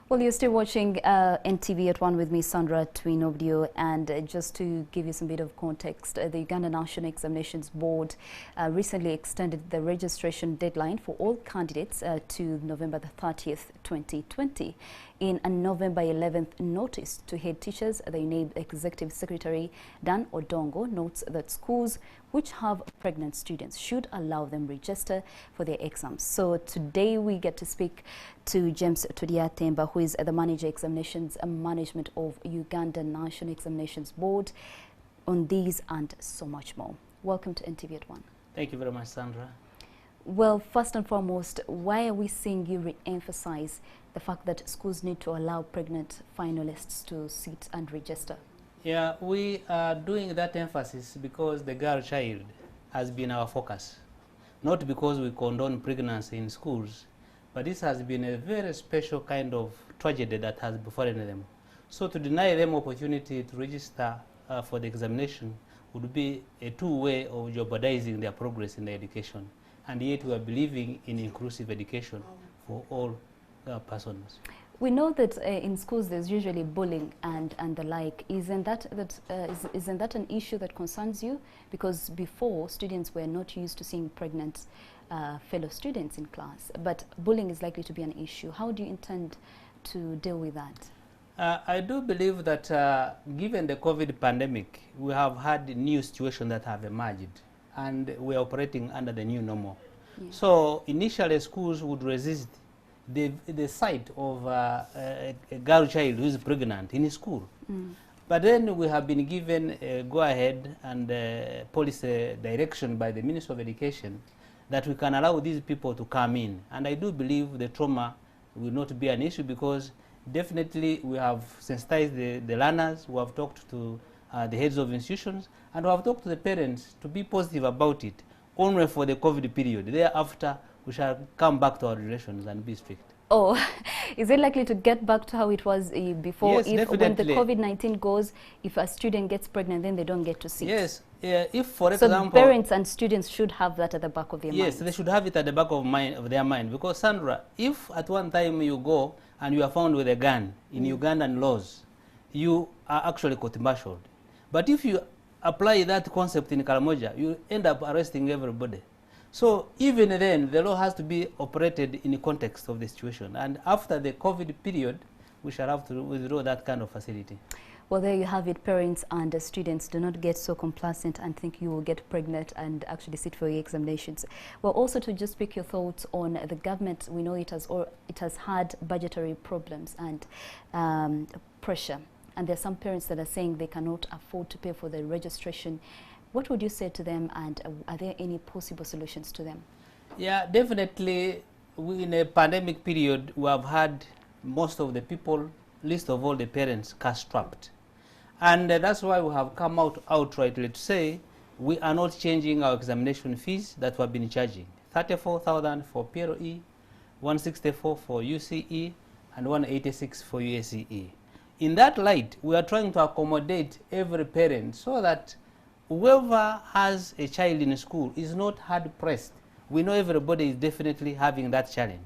Well, you're still watching NTV at 1 with me, Sandra Twinobdio, and just to give you some bit of context, the Uganda National Examinations Board recently extended the registration deadline for all candidates to November the 30th, 2020. In a November 11th notice to head teachers, the UNEB Executive Secretary Odongo notes that schools which have pregnant students should allow them register for their exams. So today we get to speak to James Tudiatemba, who is the Manager Examinations Management of Uganda National Examinations Board, on these and so much more. Welcome to NTV at 1. Thank you very much, Sandra. Well, first and foremost, why are we seeing you re-emphasize the fact that schools need to allow pregnant finalists to sit and register? Yeah, we are doing that emphasis because the girl child has been our focus. Not because we condone pregnancy in schools, but this has been a very special kind of tragedy that has befallen them. So to deny them opportunity to register for the examination would be a two-way of jeopardizing their progress in their education. And yet we are believing in inclusive education for all persons. We know that in schools there's usually bullying and the like. Isn't that an issue that concerns you? Because before, students were not used to seeing pregnant fellow students in class, but bullying is likely to be an issue. How do you intend to deal with that? I do believe that given the COVID pandemic, we have had new situations that have emerged, and we are operating under the new normal. Yeah. So initially schools would resist the sight of a girl child who is pregnant in school. But then we have been given a go-ahead and policy direction by the Minister of Education that we can allow these people to come in. And I do believe the trauma will not be an issue, because definitely we have sensitized the learners, we have talked to the heads of institutions, and we have talked to the parents to be positive about it, only for the COVID period. Thereafter, we shall come back to our relations and be strict. Oh, is it likely to get back to how it was before? Yes, if definitely. When the COVID-19 goes, if a student gets pregnant, then they don't get to sit? Yes. If, for example... So parents and students should have that at the back of their mind. Yes, they should have it at the back of their mind. Because, Sandra, if at one time you go and you are found with a gun in Ugandan laws, you are actually court-martialed. But if you apply that concept in Karamoja, you end up arresting everybody. So even then, the law has to be operated in the context of the situation. And after the COVID period, we shall have to withdraw that kind of facility. Well, there you have it. Parents and students, do not get so complacent and think you will get pregnant and actually sit for your examinations. Well, also to just pick your thoughts on the government, we know it has had budgetary problems and pressure. And there are some parents that are saying they cannot afford to pay for the registration. What would you say to them, and are there any possible solutions to them? Yeah, definitely. In a pandemic period, we have had most of the people, least of all the parents, cash-strapped. And that's why we have come out outrightly to say we are not changing our examination fees that we have been charging. 34,000 for PLE, 164 for UCE, and 186 for UACE. In that light, we are trying to accommodate every parent so that whoever has a child in school is not hard-pressed. We know everybody is definitely having that challenge.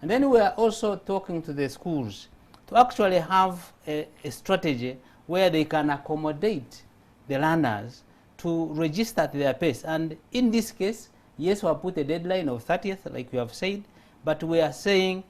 And then we are also talking to the schools to actually have a strategy where they can accommodate the learners to register at their pace. And in this case, yes, we have put a deadline of 30th, like you have said, but we are saying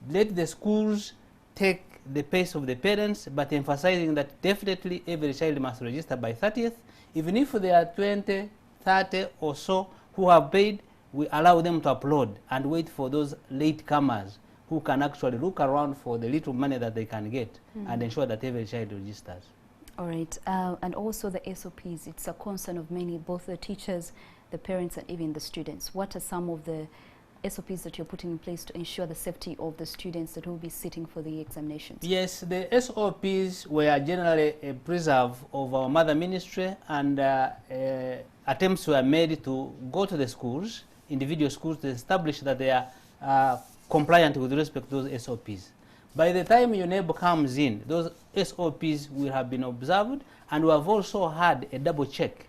let the schools take the pace of the parents, but emphasizing that definitely every child must register by 30th. Even if there are 20, 30 or so who have paid, we allow them to upload and wait for those late comers who can actually look around for the little money that they can get and ensure that every child registers. All right. And also the SOPs, it's a concern of many, both the teachers, the parents, and even the students. What are some of the SOPs that you're putting in place to ensure the safety of the students that will be sitting for the examinations? Yes, the SOPs were generally a preserve of our mother ministry, and attempts were made to go to the schools, individual schools, to establish that they are compliant with respect to those SOPs. By the time UNEB comes in, those SOPs will have been observed, and we have also had a double check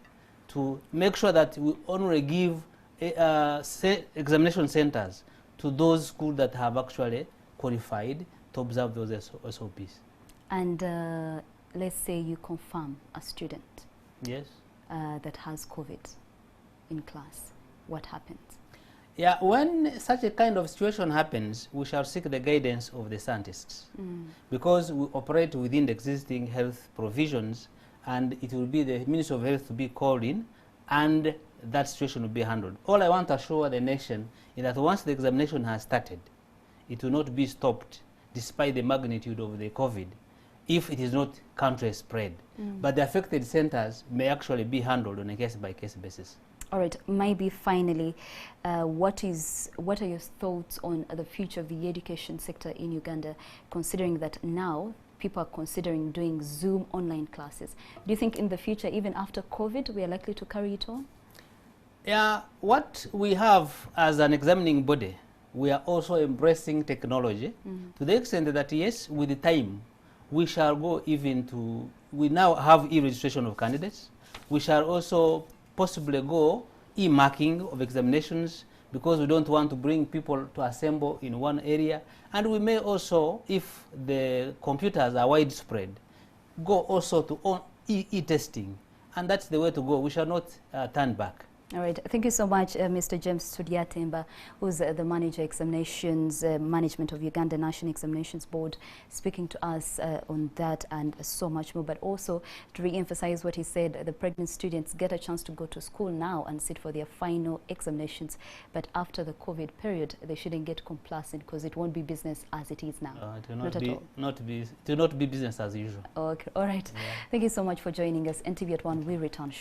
to make sure that we only give examination centers to those schools that have actually qualified to observe those SOPs. And let's say you confirm a student Yes. that has COVID in class. What happens? Yeah, when such a kind of situation happens, we shall seek the guidance of the scientists because we operate within the existing health provisions, and it will be the Ministry of Health to be called in, and that situation will be handled. All I want to assure the nation is that once the examination has started, it will not be stopped despite the magnitude of the COVID if it is not country spread. But the affected centers may actually be handled on a case-by-case basis. All right, maybe finally, what are your thoughts on the future of the education sector in Uganda, considering that now people are considering doing Zoom online classes? Do you think in the future, even after COVID, we are likely to carry it on? Yeah, what we have as an examining body, we are also embracing technology to the extent that, yes, with the time, we shall go even to, we now have e-registration of candidates. We shall also possibly go e-marking of examinations because we don't want to bring people to assemble in one area. And we may also, if the computers are widespread, go also to e-testing. And that's the way to go. We shall not turn back. All right. Thank you so much, Mr. James Tudiatemba, who's the Manager Examinations Management of Uganda National Examinations Board, speaking to us on that and so much more. But also to re-emphasize what he said, the pregnant students get a chance to go to school now and sit for their final examinations. But after the COVID period, they shouldn't get complacent because it won't be business as it is now. It will not be business as usual. Okay. All right. Yeah. Thank you so much for joining us. NTV at 1 will return shortly.